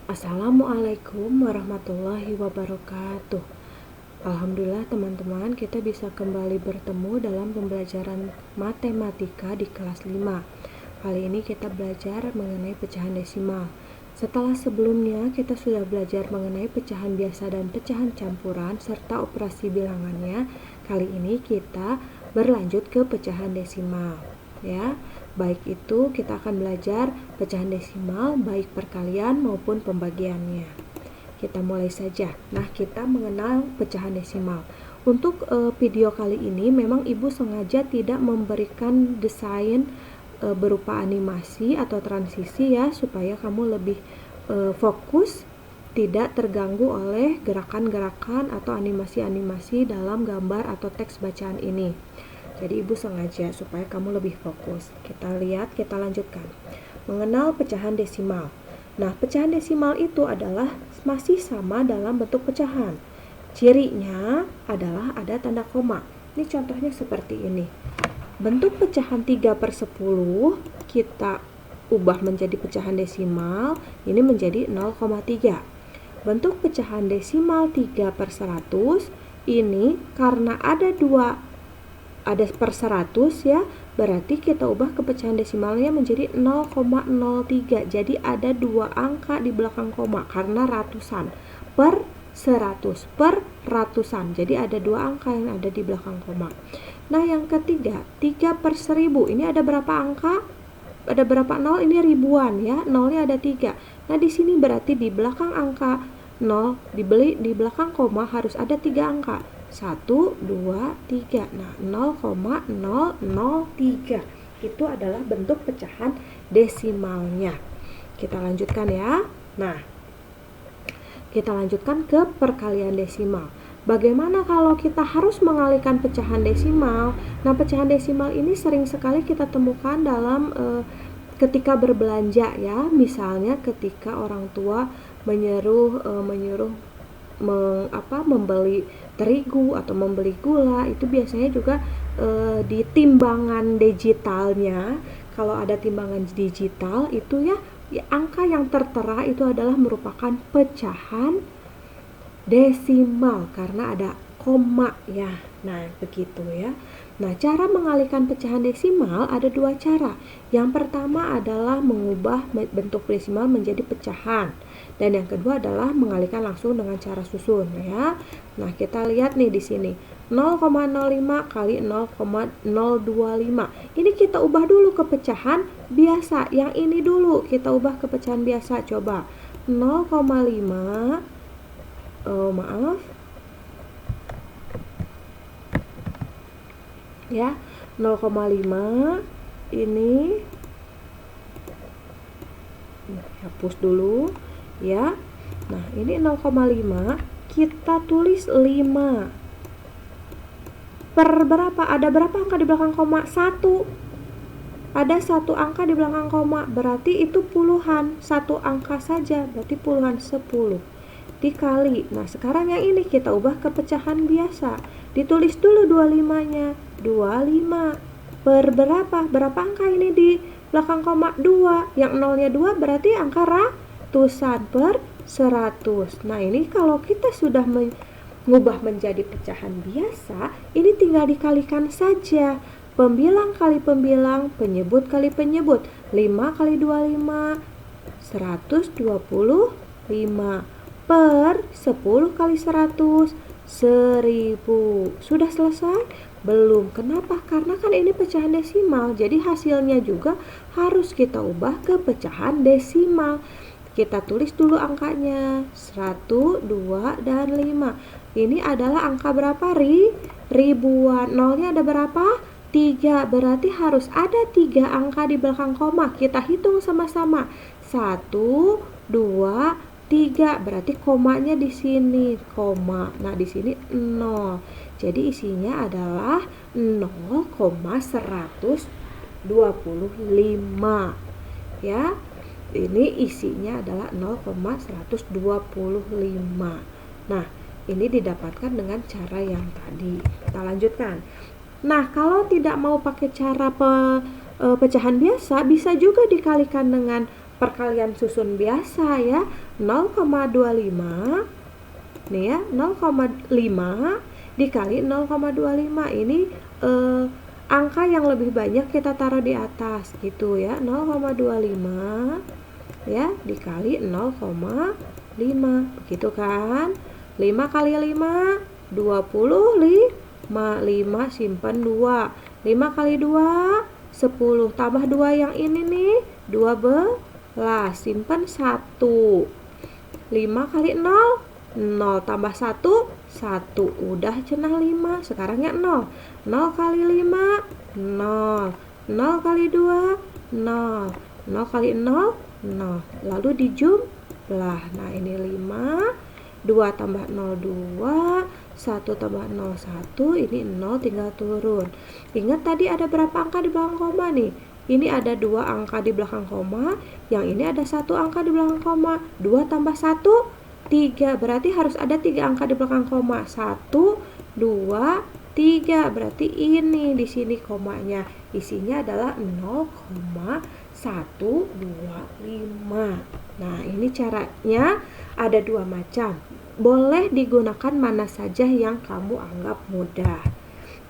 Assalamualaikum warahmatullahi wabarakatuh. Alhamdulillah teman-teman, kita bisa kembali bertemu dalam pembelajaran matematika di kelas 5. Kali ini kita belajar mengenai pecahan desimal. Setelah sebelumnya kita sudah belajar mengenai pecahan biasa dan pecahan campuran serta operasi bilangannya, kali ini kita berlanjut ke pecahan desimal. Ya, baik itu kita akan belajar pecahan desimal baik perkalian maupun pembagiannya. Kita mulai saja. Nah, kita mengenal pecahan desimal. Untuk video kali ini memang Ibu sengaja tidak memberikan desain berupa animasi atau transisi ya, supaya kamu lebih fokus, tidak terganggu oleh gerakan-gerakan atau animasi-animasi dalam gambar atau teks bacaan ini. Jadi Ibu sengaja supaya kamu lebih fokus. Kita lihat, kita lanjutkan. Mengenal pecahan desimal. Nah, pecahan desimal itu adalah masih sama dalam bentuk pecahan. Cirinya adalah ada tanda koma. Ini contohnya seperti ini. Bentuk pecahan 3/10 kita ubah menjadi pecahan desimal, ini menjadi 0,3. Bentuk pecahan desimal 3/100 ini karena ada per 100 ya, berarti kita ubah ke pecahan desimalnya menjadi 0,03. Jadi ada dua angka di belakang koma karena ratusan per 100 per ratusan. Jadi ada dua angka yang ada di belakang koma. Nah, yang ketiga, 3/1000. Ini ada berapa angka? Ada berapa nol? Ini ribuan ya. Nolnya ada 3. Nah, di sini berarti di belakang angka 0 di belakang koma harus ada 3 angka. 1, 2, 3. Nah, 0,003 itu adalah bentuk pecahan desimalnya. Kita lanjutkan ya. Nah, kita lanjutkan ke perkalian desimal. Bagaimana kalau kita harus mengalihkan pecahan desimal? Nah, pecahan desimal ini sering sekali kita temukan dalam ketika berbelanja ya. Misalnya ketika orang tua menyuruh membeli terigu atau membeli gula, itu biasanya juga di timbangan digitalnya. Kalau ada timbangan digital itu ya, angka yang tertera itu adalah merupakan pecahan desimal karena ada koma ya. Nah, begitu ya. Nah, cara mengalihkan pecahan desimal ada dua cara. Yang pertama adalah mengubah bentuk desimal menjadi pecahan. Dan yang kedua adalah mengalihkan langsung dengan cara susun ya. Nah, kita lihat nih di sini. 0,05 kali 0,025. Ini kita ubah dulu ke pecahan biasa. Yang ini dulu kita ubah ke pecahan biasa. Coba. 0,5 ya, 0,5 ini hapus dulu ya. Nah, ini 0,5 kita tulis 5 per berapa? Ada berapa angka di belakang koma? 1. Ada 1 angka di belakang koma, berarti itu puluhan. 1 angka saja berarti puluhan, 10 dikali. Nah, sekarang yang ini kita ubah ke pecahan biasa. Ditulis dulu 25-nya. 25 per berapa? Berapa angka ini di belakang koma? 2. Yang nolnya 2 berarti angka ratusan per 100. Nah, ini kalau kita sudah mengubah menjadi pecahan biasa, ini tinggal dikalikan saja. Pembilang kali pembilang, penyebut kali penyebut. 5 kali 25, 125 per 10 kali 100, 1000. Sudah selesai? Belum. Kenapa? Karena kan ini pecahan desimal, jadi hasilnya juga harus kita ubah ke pecahan desimal. Kita tulis dulu angkanya, 1, 2, dan 5. Ini adalah angka berapa? Ribuan. Nolnya ada berapa? 3. Berarti harus ada 3 angka di belakang koma. Kita hitung sama-sama. 1, 2, 3. Berarti komanya di sini, koma. Nah, di sini 0. Jadi isinya adalah 0,125 ya. Ini isinya adalah 0,125. Nah, ini didapatkan dengan cara yang tadi. Kita lanjutkan. Nah, kalau tidak mau pakai cara pecahan biasa, bisa juga dikalikan dengan perkalian susun biasa ya. 0,25 nih ya, 0,5 dikali 0,25 ini angka yang lebih banyak kita taruh di atas gitu ya. 0,25 ya dikali 0,5 begitu kan. 5 kali 5 25, 5 simpan 2, 5 kali 2 10, tambah 2 yang ini nih 12, simpan 1, 5 kali 0 0, tambah 1 1, udah cenah 5, sekarang ya 0, 0 kali 5 0, 0 kali 2 0, 0 kali 0 0, lalu dijumlah. Nah ini 5, 2 tambah 0 2, 1 tambah 0 1, ini 0 tinggal turun. Ingat tadi ada berapa angka di belakang koma nih? Ini ada 2 angka di belakang koma, yang ini ada 1 angka di belakang koma. 2 tambah 1 3, berarti harus ada 3 angka di belakang koma. 1 2 3, berarti ini di sini komanya. Isinya adalah 0,125. Nah, ini caranya ada 2 macam. Boleh digunakan mana saja yang kamu anggap mudah.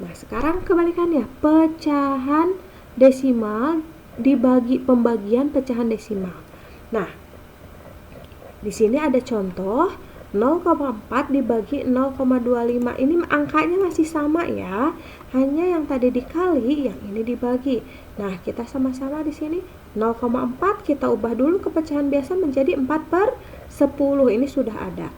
Nah, sekarang kebalikannya, pecahan desimal dibagi pembagian pecahan desimal. Nah, di sini ada contoh 0,4 dibagi 0,25. Ini angkanya masih sama ya. Hanya yang tadi dikali, yang ini dibagi. Nah, kita sama-sama di sini 0,4 kita ubah dulu ke pecahan biasa menjadi 4/10. Ini sudah ada.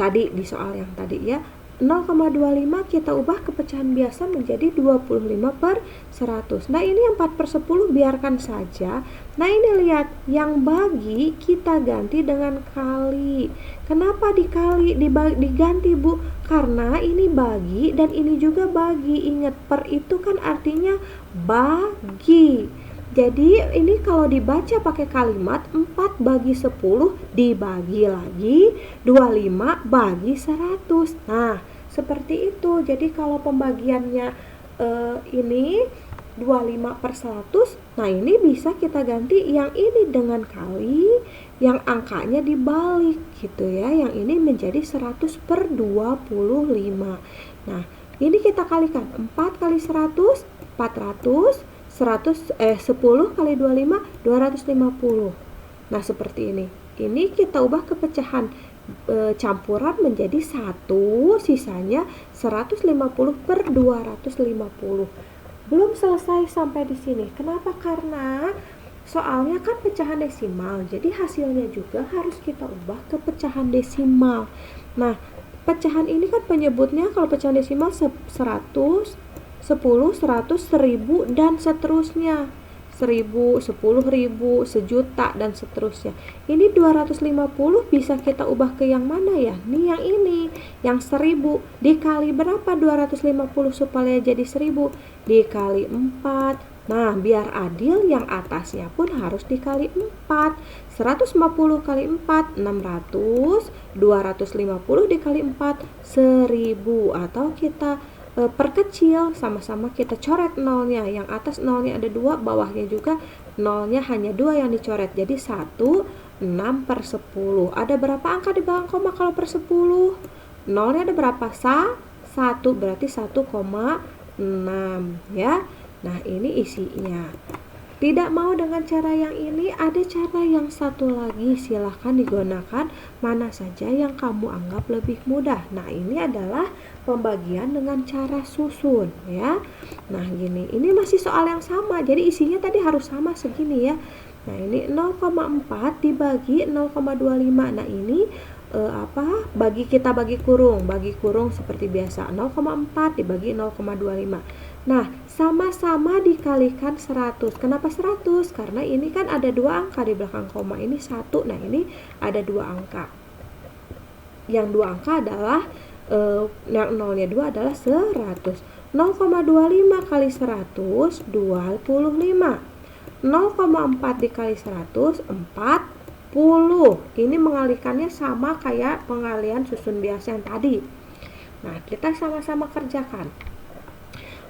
Tadi di soal yang tadi ya. 0,25 kita ubah ke pecahan biasa menjadi 25/100. Nah ini yang 4/10 biarkan saja. Nah ini lihat, yang bagi kita ganti dengan kali. Kenapa dikali, diganti Bu? Karena ini bagi dan ini juga bagi. Ingat, per itu kan artinya bagi. Jadi ini kalau dibaca pakai kalimat 4 bagi 10 dibagi lagi 25 bagi 100. Nah seperti itu. Jadi kalau pembagiannya ini 25/100, nah ini bisa kita ganti yang ini dengan kali, yang angkanya dibalik gitu ya. Yang ini menjadi 100/25. Nah ini kita kalikan 4 kali 100 400, 10 kali 25 250. Nah seperti ini. Ini kita ubah ke pecahan campuran menjadi 1, sisanya 150/250. Belum selesai sampai di sini. Kenapa? Karena soalnya kan pecahan desimal, jadi hasilnya juga harus kita ubah ke pecahan desimal. Nah pecahan ini kan penyebutnya kalau pecahan desimal 100, 10, 100, 1000 dan seterusnya. 1000, 10.000, sejuta dan seterusnya. Ini 250 bisa kita ubah ke yang mana ya? Nih yang ini, yang 1000 dikali berapa 250 supaya jadi 1000? Dikali 4. Nah, biar adil yang atasnya pun harus dikali 4. 150 kali 4 600, 250 dikali 4 1000, atau kita perkecil, sama-sama kita coret nolnya. Yang atas nolnya ada 2, bawahnya juga nolnya hanya 2 yang dicoret. Jadi 1 6/10. Ada berapa angka di belakang koma kalau per 10? Nolnya ada berapa? 1, berarti 1,6 ya. Nah ini isinya. Tidak mau dengan cara yang ini, ada cara yang satu lagi. Silahkan digunakan mana saja yang kamu anggap lebih mudah. Nah ini adalah pembagian dengan cara susun ya. Nah gini, ini masih soal yang sama, jadi isinya tadi harus sama segini ya. Nah ini 0,4 dibagi 0,25. Nah ini kita bagi kurung seperti biasa. 0,4 dibagi 0,25. Nah sama-sama dikalikan 100. Kenapa 100? Karena ini kan ada 2 angka di belakang koma, ini 1. Nah ini ada 2 angka. Yang 2 angka adalah yang nolnya 2 adalah 100. 0,25 kali 100 25. 0,4 dikali 100 40. Ini mengalikannya sama kayak pengalian susun biasa yang tadi. Nah kita sama-sama kerjakan.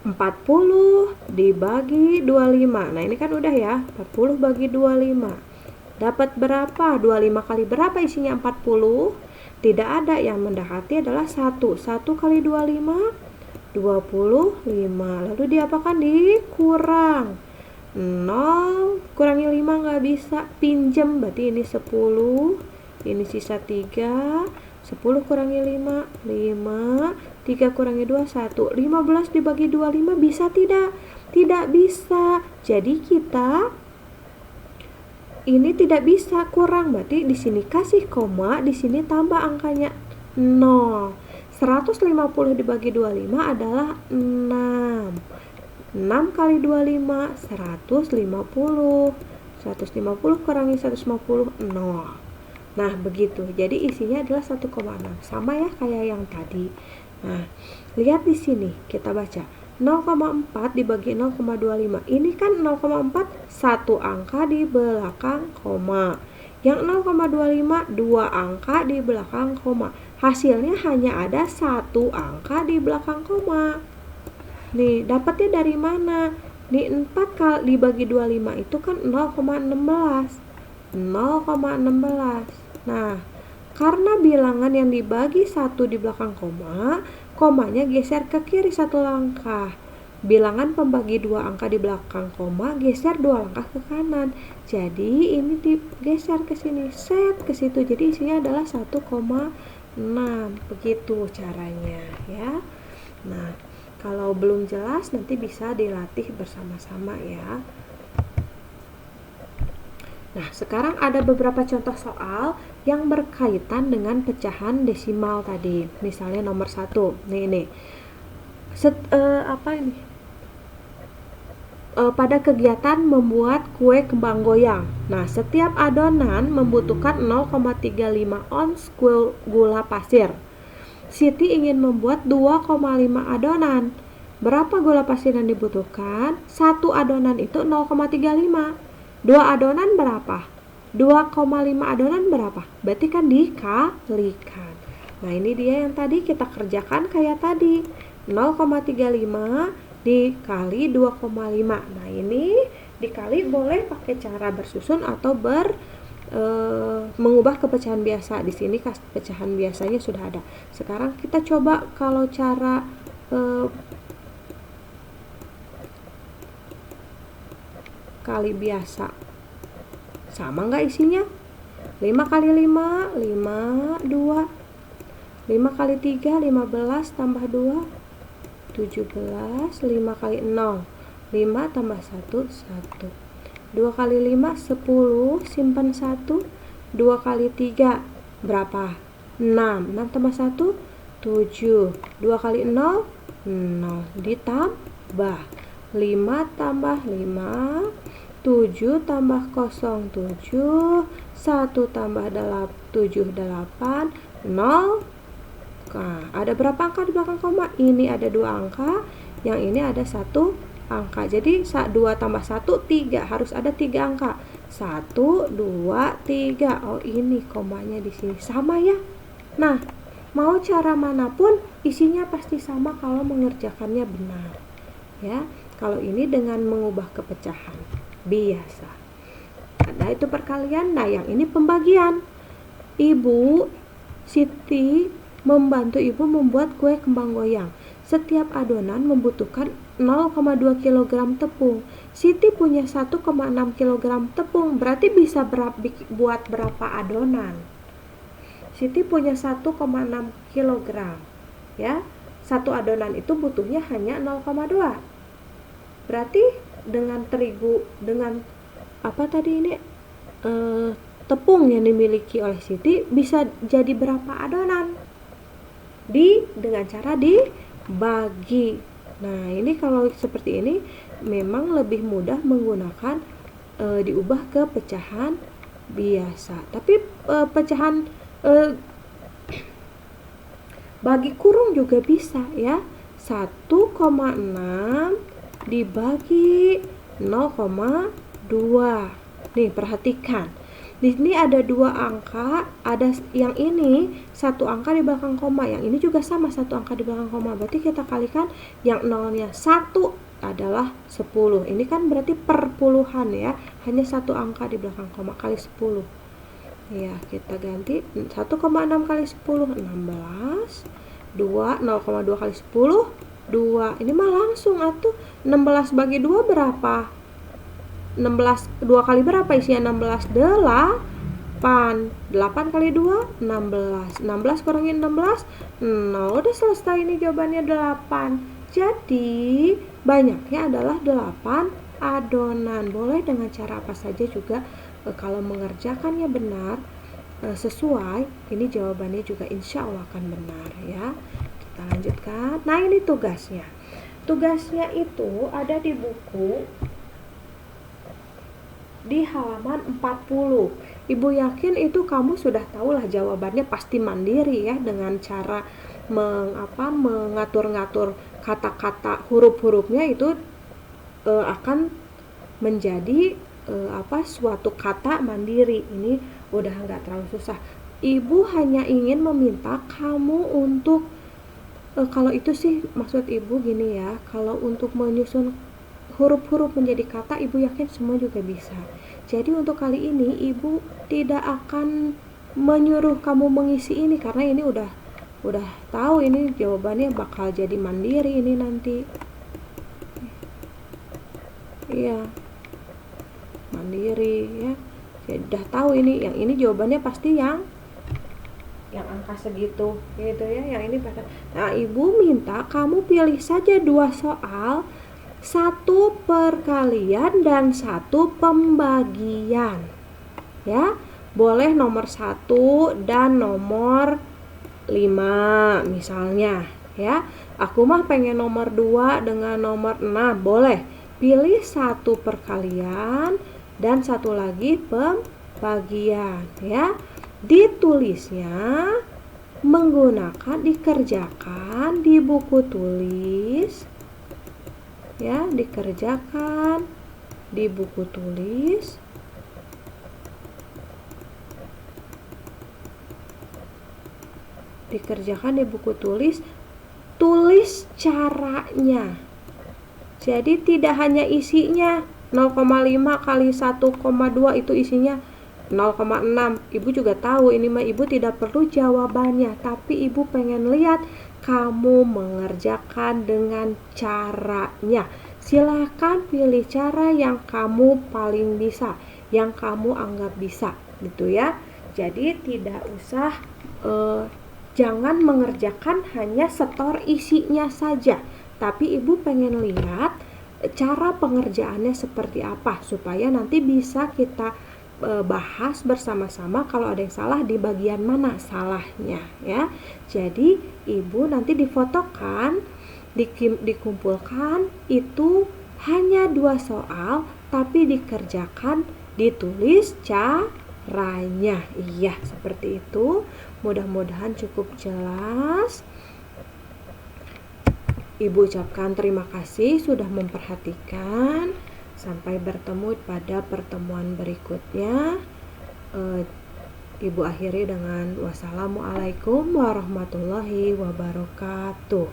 40 dibagi 25. Nah ini kan udah ya, 40 bagi 25 Dapat berapa? 25 kali berapa isinya? 40. Tidak ada, yang mendekati adalah 1. 1 kali 25, 25. Lalu diapakan? Dikurang. 0 kurangi 5 nggak bisa, pinjem, berarti ini 10, ini sisa 3. 10 kurangi 5, 5. 3 kurangi 2, 1. 15 dibagi 25 bisa tidak? Tidak bisa. Jadi kita ini tidak bisa, kurang, berarti di sini kasih koma, di sini tambah angkanya 0. 150 dibagi 25 adalah 6. 6 kali 25 150. 150 kurangi 150 0. Nah, begitu. Jadi isinya adalah 1,6. Sama ya kayak yang tadi. Nah, lihat di sini kita baca 0,4 dibagi 0,25. Ini kan 0,4 satu angka di belakang koma. Yang 0,25 dua angka di belakang koma. Hasilnya hanya ada satu angka di belakang koma. Nih, dapatnya dari mana? Nih, 4 kali dibagi 25 itu kan 0,16. 0,16. Nah, karena bilangan yang dibagi 1 di belakang koma, komanya geser ke kiri 1 langkah. Bilangan pembagi 2 angka di belakang koma geser 2 langkah ke kanan. Jadi ini digeser ke sini, set ke situ. Jadi isinya adalah 1,6. Begitu caranya ya. Nah, kalau belum jelas nanti bisa dilatih bersama-sama ya. Nah, sekarang ada beberapa contoh soal yang berkaitan dengan pecahan desimal tadi. Misalnya nomor 1. Nih. Pada kegiatan membuat kue kembang goyang. Nah, setiap adonan membutuhkan 0,35 ons gula pasir. Siti ingin membuat 2,5 adonan. Berapa gula pasir yang dibutuhkan? Satu adonan itu 0,35. 2 adonan berapa? 2,5 adonan berapa? Berarti kan dikalikan. Nah, ini dia yang tadi kita kerjakan kayak tadi. 0,35 dikali 2,5. Nah, ini dikali boleh pakai cara bersusun atau mengubah ke pecahan biasa. Di sini pecahan biasanya sudah ada. Sekarang kita coba kalau cara kali biasa. Sama nggak isinya? 5 kali 5, 5, 2. 5 kali 3, 15 tambah 2, 17. 5 kali 0, 5 tambah 1, 1. 2 kali 5, 10. Simpan 1. 2 kali 3, berapa? 6. 6 tambah 1, 7. 2 kali 0, 0. Ditambah 5 tambah 5, 7 tambah 0, 7. 1 tambah 7, 8, 0. Nah, ada berapa angka di belakang koma? Ini ada 2 angka, yang ini ada 1 angka. Jadi 2 tambah 1, 3. Harus ada 3 angka. 1, 2, 3. Oh, ini komanya di sini. Sama ya? Nah, mau cara manapun isinya pasti sama kalau mengerjakannya benar. Ya, kalau ini dengan mengubah ke pecahan biasa. Nah, itu perkalian. Nah, yang ini pembagian. Ibu Siti membantu ibu membuat kue kembang goyang. Setiap adonan membutuhkan 0,2 kg tepung. Siti punya 1,6 kg tepung. Berarti bisa buat berapa adonan? Siti punya 1,6 kg. Ya, satu adonan itu butuhnya hanya 0,2. Berarti dengan terigu, dengan apa tadi ini tepung yang dimiliki oleh Siti bisa jadi berapa adonan? Dengan cara dibagi. Nah, ini kalau seperti ini memang lebih mudah menggunakan diubah ke pecahan biasa. Tapi pecahan bagi kurung juga bisa ya. 1,6 dibagi 0,2. Nih, perhatikan. Di sini ada 2 angka, ada yang ini 1 angka di belakang koma, yang ini juga sama 1 angka di belakang koma. Berarti kita kalikan yang nolnya 1 adalah 10. Ini kan berarti perpuluhan ya, hanya satu angka di belakang koma kali 10. Ya, kita ganti 1,6 kali 10, 16. 2, 0,2 kali 10, 2. Ini mah langsung atuh. 16 bagi 2 berapa? 16, 2 kali berapa isinya? 16, 8. 8 kali 2, 16. 16 kurangin 16, 0. Udah selesai, ini jawabannya 8. Jadi, banyaknya adalah 8 adonan. Boleh dengan cara apa saja juga, kalau mengerjakannya benar, sesuai, ini jawabannya juga insya Allah akan benar ya. Kita lanjutkan. Nah, ini tugasnya. Tugasnya itu ada di buku di halaman 40. Ibu yakin itu kamu sudah tahu lah jawabannya, pasti mandiri ya, dengan cara mengatur-ngatur kata-kata, huruf-hurufnya itu akan menjadi suatu kata mandiri. Ini udah nggak terlalu susah. Ibu hanya ingin meminta kamu untuk kalau itu sih maksud ibu gini ya, kalau untuk menyusun huruf-huruf menjadi kata, ibu yakin semua juga bisa. Jadi untuk kali ini ibu tidak akan menyuruh kamu mengisi ini, karena ini udah tahu ini jawabannya bakal jadi mandiri ini nanti. Iya, mandiri ya. Jadi udah tahu ini, yang ini jawabannya pasti yang angka segitu gitu ya, yang ini pasti. Nah, ibu minta kamu pilih saja 2 soal, 1 perkalian dan 1 pembagian ya. Boleh nomor 1 dan nomor 5 misalnya ya. Aku mah pengen nomor 2 dengan nomor 6, boleh. Pilih 1 perkalian dan 1 lagi pembagian ya. Ditulisnya menggunakan, dikerjakan di buku tulis ya, dikerjakan di buku tulis. Dikerjakan di buku tulis, tulis caranya. Jadi tidak hanya isinya 0,5 kali 1,2 itu isinya 0,6. Ibu juga tahu ini mah ibu tidak perlu jawabannya, tapi ibu pengen lihat kamu mengerjakan dengan caranya. Silakan pilih cara yang kamu paling bisa, yang kamu anggap bisa gitu ya. Jadi tidak usah jangan mengerjakan hanya setor isinya saja, tapi ibu pengen lihat cara pengerjaannya seperti apa, supaya nanti bisa kita bahas bersama-sama kalau ada yang salah di bagian mana salahnya ya. Jadi ibu nanti difotokan, dikumpulkan, itu hanya 2 soal tapi dikerjakan, ditulis caranya. Iya, seperti itu. Mudah-mudahan cukup jelas. Ibu ucapkan terima kasih sudah memperhatikan. Sampai bertemu pada pertemuan berikutnya. Ibu akhiri dengan wassalamualaikum warahmatullahi wabarakatuh.